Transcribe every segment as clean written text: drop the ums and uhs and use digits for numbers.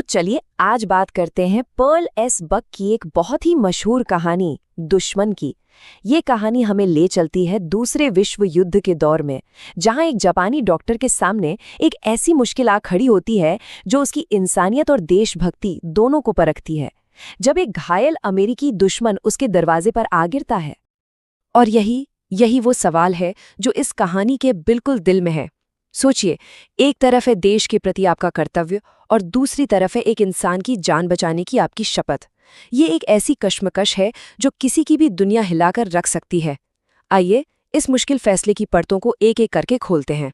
तो चलिए आज बात करते हैं पर्ल एस बक की एक बहुत ही मशहूर कहानी दुश्मन की। ये कहानी हमें ले चलती है दूसरे विश्व युद्ध के दौर में, जहां एक जापानी डॉक्टर के सामने एक ऐसी मुश्किल आ खड़ी होती है जो उसकी इंसानियत और देशभक्ति दोनों को परखती है, जब एक घायल अमेरिकी दुश्मन उसके दरवाजे पर आ गिरता है। और यही वो सवाल है जो इस कहानी के बिल्कुल दिल में है। सोचिए, एक तरफ है देश के प्रति आपका कर्तव्य और दूसरी तरफ है एक इंसान की जान बचाने की आपकी शपथ। ये एक ऐसी कश्मकश है जो किसी की भी दुनिया हिलाकर रख सकती है। आइए इस मुश्किल फैसले की परतों को एक एक करके खोलते हैं।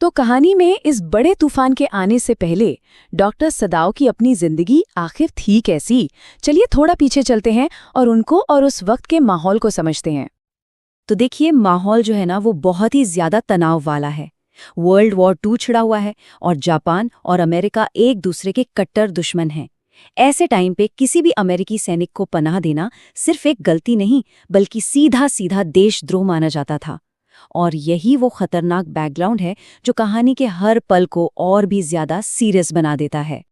तो कहानी में इस बड़े तूफान के आने से पहले डॉक्टर सदाओ की अपनी जिंदगी आखिर थी कैसी? चलिए थोड़ा पीछे चलते हैं और उनको और उस वक्त के माहौल को समझते हैं। तो देखिए, माहौल जो है ना, वो बहुत ही ज्यादा तनाव वाला है। वर्ल्ड वॉर 2 छिड़ा हुआ है और जापान और अमेरिका एक दूसरे के कट्टर दुश्मन हैं। ऐसे टाइम पे किसी भी अमेरिकी सैनिक को पनाह देना सिर्फ एक गलती नहीं, बल्कि सीधा सीधा देशद्रोह माना जाता था। और यही वो खतरनाक बैकग्राउंड है जो कहानी के हर पल को और भी ज्यादा सीरियस बना देता है।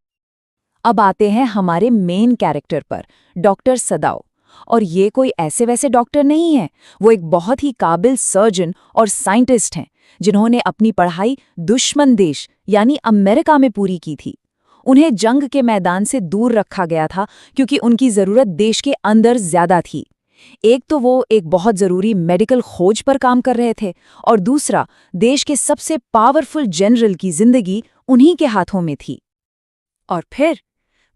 अब आते हैं हमारे मेन कैरेक्टर पर, डॉक्टर सदाओ। और ये कोई ऐसे वैसे डॉक्टर नहीं है, वो एक बहुत ही काबिल सर्जन और साइंटिस्ट हैं जिन्होंने अपनी पढ़ाई दुश्मन देश यानी अमेरिका में पूरी की थी। उन्हें जंग के मैदान से दूर रखा गया था क्योंकि उनकी जरूरत देश के अंदर ज्यादा थी। एक तो वो एक बहुत जरूरी मेडिकल खोज पर काम कर रहे थे और दूसरा देश के सबसे पावरफुल जनरल की जिंदगी उन्हीं के हाथों में थी। और फिर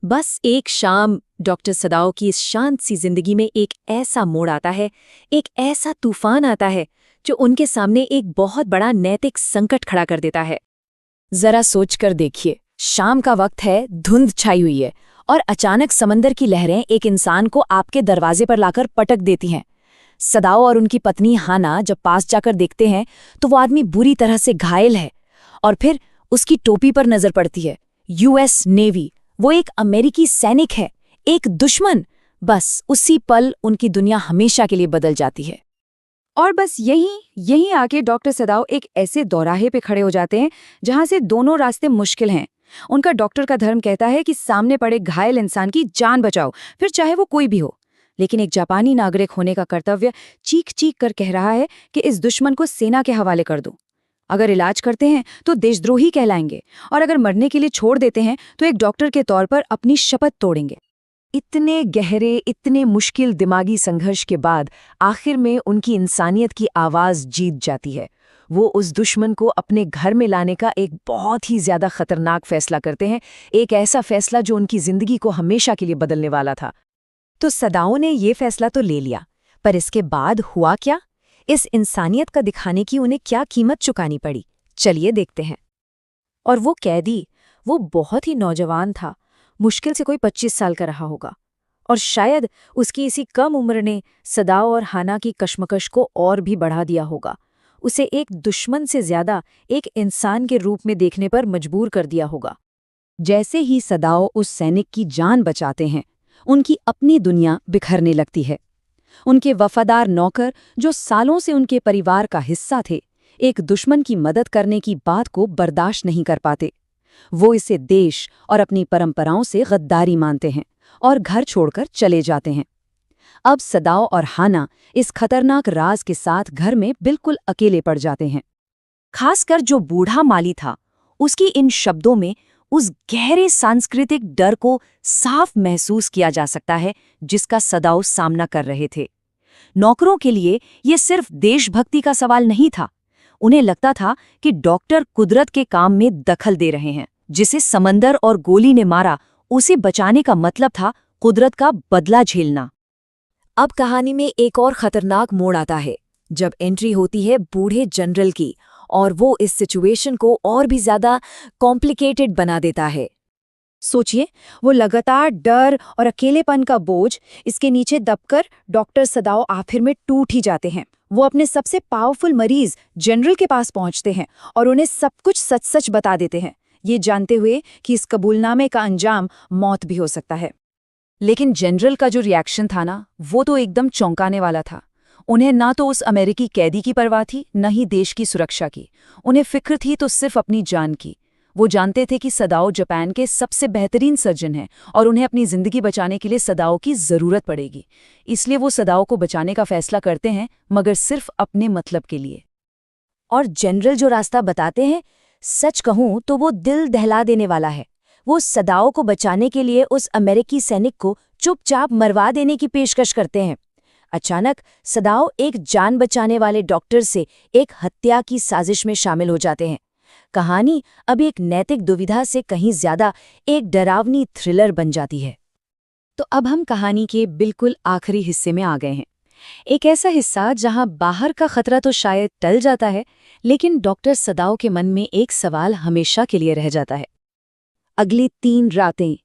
बस एक शाम डॉक्टर सदाओ की इस शांत सी जिंदगी में एक ऐसा मोड़ आता है, एक ऐसा तूफान आता है जो उनके सामने एक बहुत बड़ा नैतिक संकट खड़ा कर देता है। जरा सोचकर देखिए, शाम का वक्त है, धुंध छाई हुई है और अचानक समंदर की लहरें एक इंसान को आपके दरवाजे पर लाकर पटक देती हैं। सदाओ और उनकी पत्नी हाना जब पास जाकर देखते हैं तो वो आदमी बुरी तरह से घायल है और फिर उसकी टोपी पर नजर पड़ती है यूएस नेवी। वो एक अमेरिकी सैनिक है, एक दुश्मन। बस उसी पल उनकी दुनिया हमेशा के लिए बदल जाती है। और बस यहीं आके डॉक्टर सदाओ एक ऐसे दौराहे पे खड़े हो जाते हैं जहां से दोनों रास्ते मुश्किल हैं। उनका डॉक्टर का धर्म कहता है कि सामने पड़े घायल इंसान की जान बचाओ, फिर चाहे वो कोई भी हो। लेकिन एक जापानी नागरिक होने का कर्तव्य चीख चीख कर कह रहा है कि इस दुश्मन को सेना के हवाले कर दो। अगर इलाज करते हैं तो देशद्रोही कहलाएंगे और अगर मरने के लिए छोड़ देते हैं तो एक डॉक्टर के तौर पर अपनी शपथ तोड़ेंगे। इतने गहरे, इतने मुश्किल दिमागी संघर्ष के बाद आखिर में उनकी इंसानियत की आवाज जीत जाती है। वो उस दुश्मन को अपने घर में लाने का एक बहुत ही ज्यादा खतरनाक फैसला करते हैं, एक ऐसा फैसला जो उनकी जिंदगी को हमेशा के लिए बदलने वाला था। तो सदाओ ने ये फैसला तो ले लिया, पर इसके बाद हुआ क्या? इस इंसानियत का दिखाने की उन्हें क्या कीमत चुकानी पड़ी? चलिए देखते हैं। और वो कैदी, वो बहुत ही नौजवान था, मुश्किल से कोई 25 साल का रहा होगा। और शायद उसकी इसी कम उम्र ने सदाओ और हाना की कश्मकश को और भी बढ़ा दिया होगा, उसे एक दुश्मन से ज्यादा एक इंसान के रूप में देखने पर मजबूर कर दिया होगा। जैसे ही सदाओ उस सैनिक की जान बचाते हैं, उनकी अपनी दुनिया बिखरने लगती है। उनके वफादार नौकर जो सालों से उनके परिवार का हिस्सा थे, एक दुश्मन की मदद करने की बात को बर्दाश्त नहीं कर पाते। वो इसे देश और अपनी परंपराओं से गद्दारी मानते हैं और घर छोड़कर चले जाते हैं। अब सदाओ और हाना इस खतरनाक राज के साथ घर में बिल्कुल अकेले पड़ जाते हैं। खासकर जो बूढ़ा माली था, उसकी इन शब्दों में उस गहरे सांस्कृतिक डर को साफ महसूस किया जा सकता है जिसका सदाओ सामना कर रहे थे। नौकरों के लिए ये सिर्फ देशभक्ति का सवाल नहीं था। उन्हें लगता था कि डॉक्टर कुदरत के काम में दखल दे रहे हैं। जिसे समंदर और गोली ने मारा, उसे बचाने का मतलब था कुदरत का बदला झेलना। अब कहानी में एक और खतरनाक मोड़ आता है जब एंट्री होती है बूढ़े जनरल की, और वो इस सिचुएशन को और भी ज्यादा कॉम्प्लिकेटेड बना देता है। सोचिए, वो लगातार डर और अकेलेपन का बोझ इसके नीचे दबकर डॉक्टर सदाओ आखिर में टूट ही जाते हैं। वो अपने सबसे पावरफुल मरीज जनरल के पास पहुंचते हैं और उन्हें सब कुछ सच सच बता देते हैं, ये जानते हुए कि इस कबूलनामे का अंजाम मौत भी हो सकता है। लेकिन जनरल का जो रिएक्शन था ना, वो तो एकदम चौंकाने वाला था। उन्हें ना तो उस अमेरिकी कैदी की परवाह थी, न ही देश की सुरक्षा की। उन्हें फिक्र थी तो सिर्फ अपनी जान की। वो जानते थे कि सदाओ जापान के सबसे बेहतरीन सर्जन हैं और उन्हें अपनी जिंदगी बचाने के लिए सदाओ की जरूरत पड़ेगी। इसलिए वो सदाओ को बचाने का फैसला करते हैं, मगर सिर्फ अपने मतलब के लिए। और जनरल जो रास्ता बताते हैं, सच कहूं तो वो दिल दहला देने वाला है। वो सदाओ को बचाने के लिए उस अमेरिकी सैनिक को चुपचाप मरवा देने की पेशकश करते हैं। अचानक सदाओ एक जान बचाने वाले डॉक्टर से एक हत्या की साजिश में शामिल हो जाते हैं। कहानी अब एक नैतिक दुविधा से कहीं ज्यादा एक डरावनी थ्रिलर बन जाती है। तो अब हम कहानी के बिल्कुल आखिरी हिस्से में आ गए हैं। एक ऐसा हिस्सा जहां बाहर का खतरा तो शायद टल जाता है, लेकिन डॉक्टर सदाओ के मन में एक सवाल हमेशा के लिए रह जाता है। अगली 3 रातें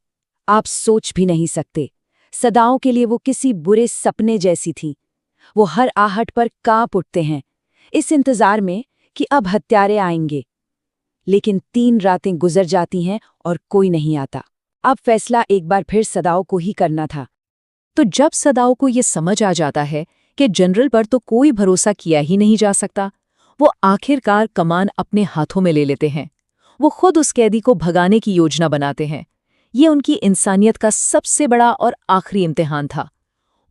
आप सोच भी नहीं सकते। सदाओं के लिए वो किसी बुरे सपने जैसी थी। वो हर आहट पर कांप उठते हैं, इस इंतजार में कि अब हत्यारे आएंगे। लेकिन 3 रातें गुजर जाती हैं और कोई नहीं आता। अब फैसला एक बार फिर सदाओ को ही करना था। तो जब सदाओ को ये समझ आ जाता है कि जनरल पर तो कोई भरोसा किया ही नहीं जा सकता, वो आखिरकार कमान अपने हाथों में ले लेते हैं। वो खुद उस कैदी को भगाने की योजना बनाते हैं। ये उनकी इंसानियत का सबसे बड़ा और आखिरी इम्तिहान था।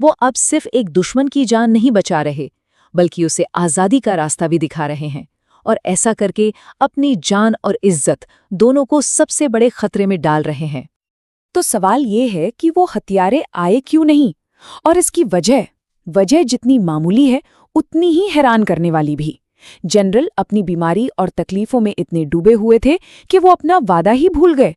वो अब सिर्फ एक दुश्मन की जान नहीं बचा रहे, बल्कि उसे आज़ादी का रास्ता भी दिखा रहे हैं, और ऐसा करके अपनी जान और इज्जत दोनों को सबसे बड़े खतरे में डाल रहे हैं। तो सवाल ये है कि वो हथियारे आए क्यों नहीं, और इसकी वजह जितनी मामूली है उतनी ही हैरान करने वाली भी। जनरल अपनी बीमारी और तकलीफों में इतने डूबे हुए थे कि वो अपना वादा ही भूल गए।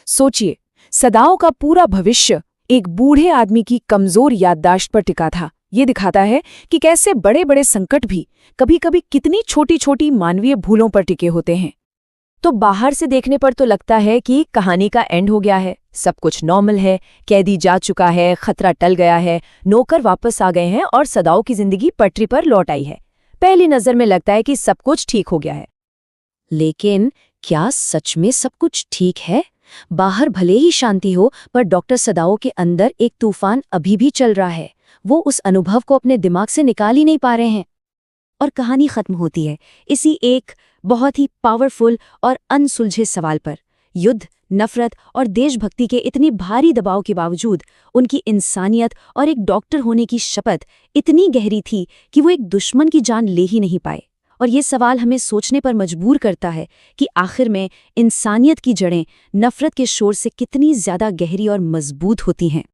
सोचिए, सदाओं का पूरा भविष्य एक बूढ़े आदमी की कमजोर याददाश्त पर टिका था। ये दिखाता है कि कैसे बड़े बड़े संकट भी कभी-कभी कितनी छोटी छोटी मानवीय भूलों पर टिके होते हैं। तो बाहर से देखने पर तो लगता है कि कहानी का एंड हो गया है, सब कुछ नॉर्मल है, कैदी जा चुका है, खतरा टल गया है, नौकर वापस आ गए हैं और सदाओं की जिंदगी पटरी पर लौट आई है। पहली नजर में लगता है कि सब कुछ ठीक हो गया है। लेकिन क्या सच में सब कुछ ठीक है? बाहर भले ही शांति हो, पर डॉक्टर सदाओ के अंदर एक तूफान अभी भी चल रहा है। वो उस अनुभव को अपने दिमाग से निकाल ही नहीं पा रहे हैं। और कहानी खत्म होती है इसी एक बहुत ही पावरफुल और अनसुलझे सवाल पर। युद्ध, नफरत और देशभक्ति के इतनी भारी दबाव के बावजूद उनकी इंसानियत और एक डॉक्टर होने की शपथ इतनी गहरी थी कि वो एक दुश्मन की जान ले ही नहीं पाए। और ये सवाल हमें सोचने पर मजबूर करता है कि आखिर में इंसानियत की जड़ें नफरत के शोर से कितनी ज्यादा गहरी और मजबूत होती हैं।